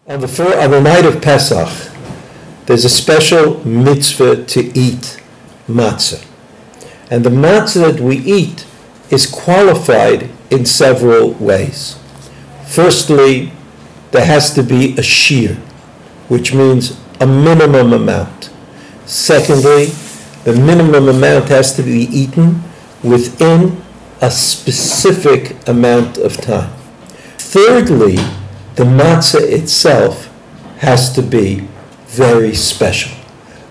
On the night of Pesach, there's a special mitzvah to eat matzah. And the matzah that we eat is qualified in several ways. Firstly, there has to be a shear, which means a minimum amount. Secondly, the minimum amount has to be eaten within a specific amount of time. Thirdly, the matzah itself has to be very special.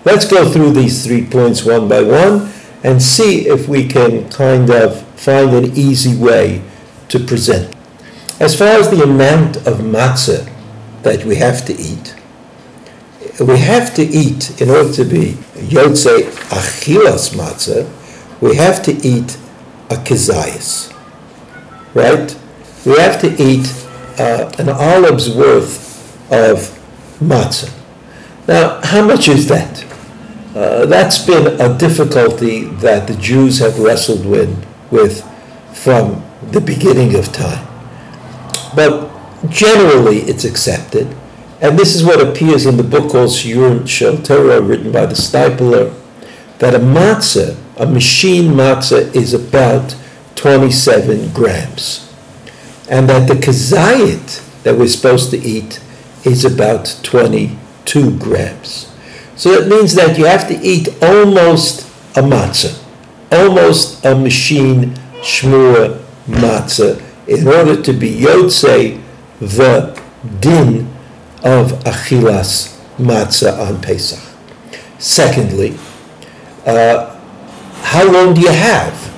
Let's go through these 3 points one by one and see if we can kind of find an easy way to present. As far as the amount of matzah that we have to eat in order to be yotzei achilas matzah, we have to eat a kezayis, right? We have to eat an olive's worth of matzah. Now, how much is that? That's been a difficulty that the Jews have wrestled with from the beginning of time. But generally, it's accepted. And this is what appears in the book called Shiur Shel Torah, written by the Stipler, that a matzah, a machine matzah, is about 27 grams. And that the kezayit that we're supposed to eat is about 22 grams. So that means that you have to eat almost a matzah, almost a machine shmur matzah, in order to be yotzei the din of achilas matzah on Pesach. Secondly, how long do you have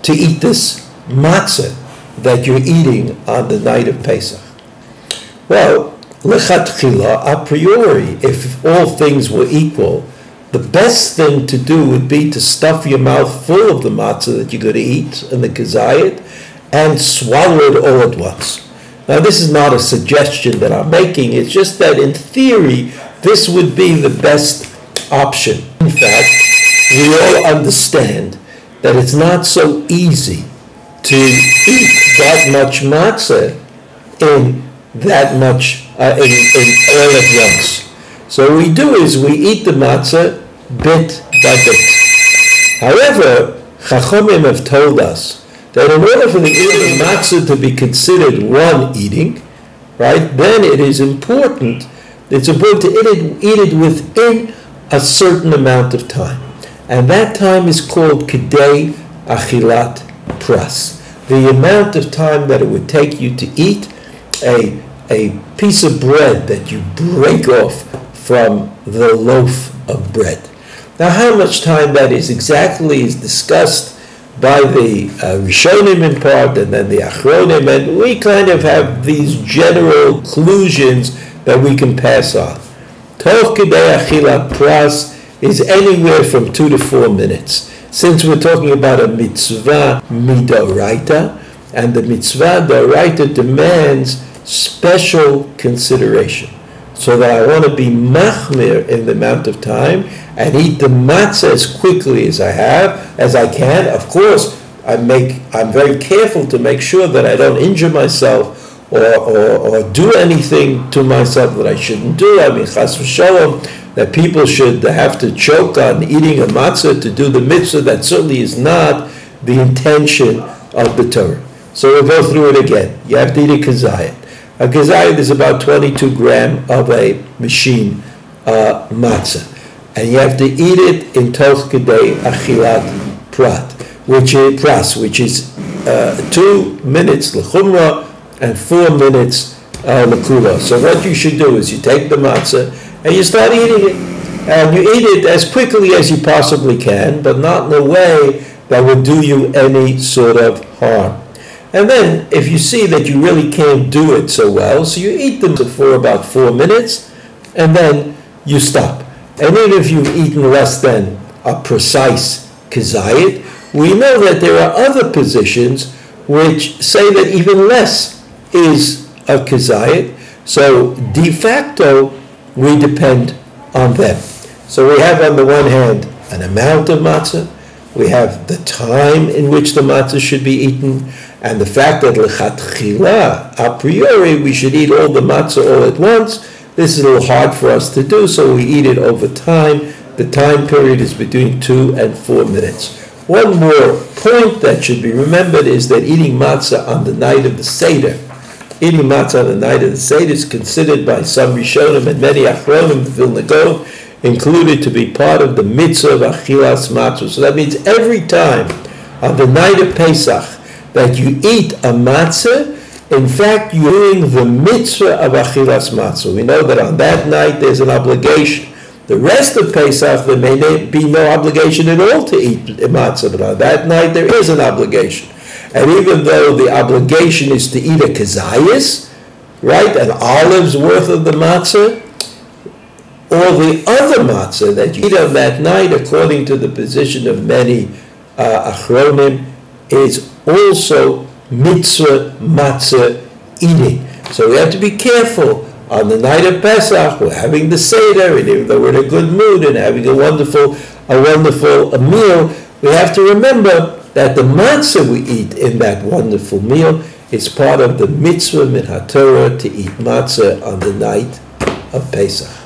to eat this matzah that you're eating on the night of Pesach? Well, lechatchila, a priori, if all things were equal, the best thing to do would be to stuff your mouth full of the matzah that you're going to eat and the kezayit and swallow it all at once. Now, this is not a suggestion that I'm making. It's just that in theory, this would be the best option. In fact, we all understand that it's not so easy to eat that much matzah in that much, in all at once. So what we do is we eat the matzah bit by bit. However, Chachamim have told us that in order for the matzah to be considered one eating, right, then it is important, to eat it within a certain amount of time. And that time is called kedei achilat pras. The amount of time that it would take you to eat a piece of bread that you break off from the loaf of bread. Now, how much time that is exactly is discussed by the Rishonim in part and then the Achronim, and we kind of have these general conclusions that we can pass on. Toch kedei achilat pras is anywhere from 2 to 4 minutes. Since we're talking about a mitzvah midoraita, and the mitzvah doraita demands special consideration, so that I want to be machmir in the amount of time and eat the matzah as quickly as I can. Of course, I'm very careful to make sure that I don't injure myself or do anything to myself that I shouldn't do. I mean, chas v'shalom, that people should have to choke on eating a matzah to do the mitzvah. That certainly is not the intention of the Torah. So we'll go through it again. You have to eat a kezayit. A kezayit is about 22 grams of a machine matzah. And you have to eat it in toch kedei achilat prat, which is 2 minutes lechumra and 4 minutes lekula. So what you should do is you take the matzah and you start eating it. And you eat it as quickly as you possibly can, but not in a way that would do you any sort of harm. And then, if you see that you really can't do it so well, so you eat them for about 4 minutes, and then you stop. And even if you've eaten less than a precise kezayit, we know that there are other positions which say that even less is a kezayit. So, de facto, we depend on them. So we have on the one hand an amount of matzah, we have the time in which the matzah should be eaten, and the fact that lechatchila, a priori, we should eat all the matzah all at once, This is a little hard for us to do, so we eat it over time. The time period is between 2 and 4 minutes. One more point that should be remembered is that eating matzah on the night of the Seder, eating matzah on the night of the Seder is considered by some Rishonim and many Achronim, the Vilna Gaon, included to be part of the mitzvah of achilas matzah. So that means every time on the night of Pesach that you eat a matzah, in fact, you're doing the mitzvah of achilas matzah. We know that on that night there's an obligation. The rest of Pesach, there may be no obligation at all to eat matzah, but on that night there is an obligation. And even though the obligation is to eat a kazayas, right, an olive's worth of the matzah, all the other matzah that you eat on that night, according to the position of many achronim, is also mitzvah matzah eating. So we have to be careful. On the night of Pesach, we're having the Seder, and even though we're in a good mood and having a wonderful meal, we have to remember that the matzah we eat in that wonderful meal is part of the mitzvah min haTorah to eat matzah on the night of Pesach.